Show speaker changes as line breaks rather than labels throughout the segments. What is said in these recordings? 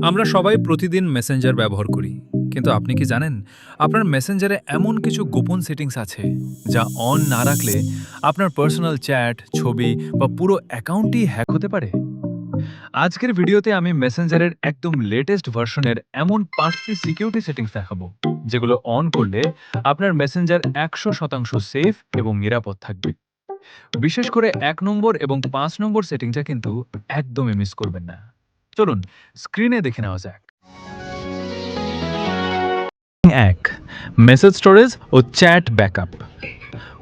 আমরা সবাই প্রতিদিন মেসেঞ্জার ব্যবহার করি, কিন্তু আপনি কি জানেন আপনার মেসেঞ্জারে এমন কিছু গোপন সেটিংস আছে যা অন না রাখলে আপনার পার্সোনাল চ্যাট, ছবি বা পুরো অ্যাকাউন্টই হ্যাক হতে পারে? আজকের ভিডিওতে আমি মেসেঞ্জারের একদম লেটেস্ট ভার্সনের এমন 5টি সিকিউরিটি সেটিংস দেখাবো যেগুলো অন করলে আপনার মেসেঞ্জার 100% সেফ এবং নিরাপদ থাকবে। বিশেষ করে 1 নম্বর এবং 5 নম্বর সেটিংটা কিন্তু একদমই মিস করবেন না। চলুন স্ক্রিনে দেখে নেওয়া যাক। 1. মেসেজ স্টোরেজ ও চ্যাট ব্যাকআপ।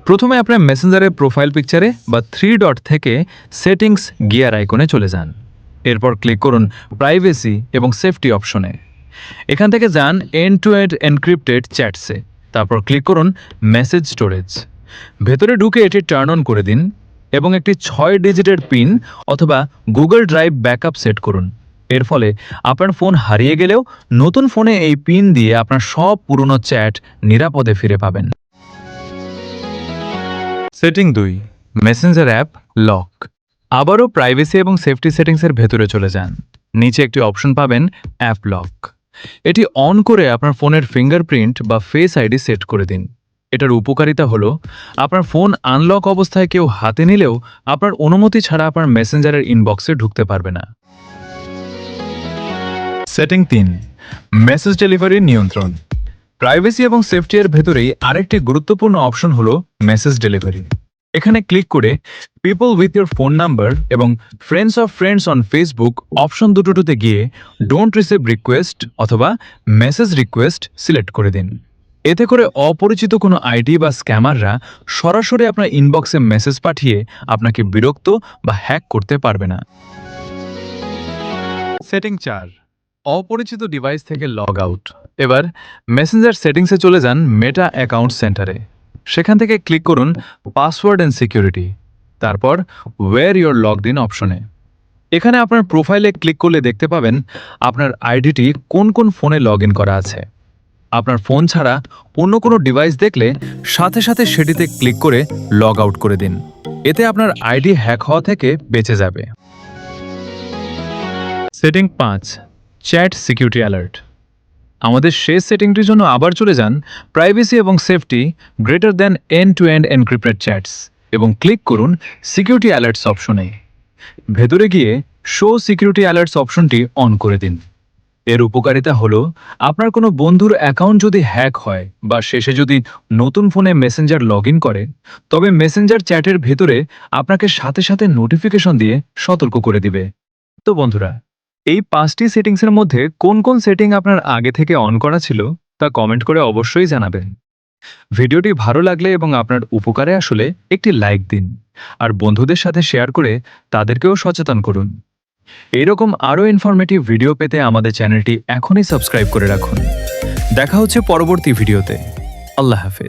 প্রথমে আপনার মেসেঞ্জারের প্রোফাইল পিকচারে বা 3 ডট থেকে সেটিংস গিয়ার আইকনে চলে যান। এরপর ক্লিক করুন প্রাইভেসি এবং সেফটি অপশনে। এখান থেকে যান এন্ড টু এন্ড এনক্রিপ্টেড চ্যাটসে। তারপর ক্লিক করুন মেসেজ স্টোরেজ। ভেতরে ঢুকে এটি টার্ন অন করে দিন এবং একটি 6 ডিজিটের পিন অথবা গুগল ড্রাইভ ব্যাকআপ সেট করুন। এর ফলে আপনার ফোন হারিয়ে গেলেও নতুন ফোনে এই পিন দিয়ে আপনার সব পুরনো চ্যাট নিরাপদে ফিরে পাবেন। Setting 2, Messenger app lock. আবারও প্রাইভেসি এবং সেফটি সেটিংসের ভেতরে চলে যান। নিচে একটি অপশন পাবেন অ্যাপ লক। এটি অন করে আপনার ফোনের ফিঙ্গারপ্রিন্ট বা ফেস আইডি সেট করে দিন। এটার উপকারিতা হলো আপনার ফোন আনলক অবস্থায় কেউ হাতে নিলেও আপনার অনুমতি ছাড়া আপনার মেসেঞ্জারের ইনবক্সে ঢুকতে পারবে না। সেটিং 3, মেসেজ ডেলিভারি নিয়ন্ত্রণ। প্রাইভেসি এবং সেফটি এর ভেতরেই আরেকটি গুরুত্বপূর্ণ অপশন হলো মেসেজ ডেলিভারি। এখানে ক্লিক করে people with your phone number এবং friends of friends on Facebook option দুটোতে গিয়ে ডোন্ট রিসিভ রিকোয়েস্ট অথবা মেসেজ রিকোয়েস্ট সিলেক্ট করে দিন। এতে করে অপরিচিত কোনো আইডি বা স্ক্যামাররা সরাসরি আপনার ইনবক্সে মেসেজ পাঠিয়ে আপনাকে বিরক্ত বা হ্যাক করতে পারবে না। সেটিং 4, অপরিচিত ডিভাইস থেকে লগ আউট। এবার মেসেঞ্জার সেটিংসে চলে যান মেটা অ্যাকাউন্ট সেন্টারে। সেখান থেকে ক্লিক করুন পাসওয়ার্ড অ্যান্ড সিকিউরিটি, তারপর ওয়্যার ইউর লগড ইন অপশনে। এখানে আপনার প্রোফাইলে ক্লিক করলে দেখতে পাবেন আপনার আইডিটি কোন কোন ফোনে লগ ইন করা আছে। আপনার ফোন ছাড়া অন্য কোনো ডিভাইস দেখলে সাথে সাথে সেটিতে ক্লিক করে লগ আউট করে দিন। এতে আপনার আইডি হ্যাক হওয়া থেকে বেঁচে যাবে। Setting 5, chat security alert. আমাদের শেষ সেটিংটির জন্য আবার চলে যান প্রাইভেসি এবং safety greater than end to end encrypted chats এবং ক্লিক করুন সিকিউরিটি অ্যালার্টস অপশনে। ভেতরে গিয়ে শো সিকিউরিটি অ্যালার্টস অপশনটি অন করে দিন। এর উপকারিতা হলো আপনার কোনো বন্ধুর অ্যাকাউন্ট যদি হ্যাক হয় বা শেষে যদি নতুন ফোনে মেসেঞ্জার লগ ইন করে, তবে মেসেঞ্জার চ্যাটের ভেতরে আপনাকে সাথে সাথে নোটিফিকেশন দিয়ে সতর্ক করে দিবে। তো বন্ধুরা, এই 5টি সেটিংসের মধ্যে কোন কোন সেটিং আপনার আগে থেকে অন করা ছিল তা কমেন্ট করে অবশ্যই জানাবেন। ভিডিওটি ভালো লাগলে এবং আপনার উপকারে আসলে একটি লাইক দিন আর বন্ধুদের সাথে শেয়ার করে তাদেরকেও সচেতন করুন। এইরকম আরও ইনফরমেটিভ ভিডিও পেতে আমাদের চ্যানেলটি এখনই সাবস্ক্রাইব করে রাখুন। দেখা হচ্ছে পরবর্তী ভিডিওতে। আল্লাহ হাফেজ।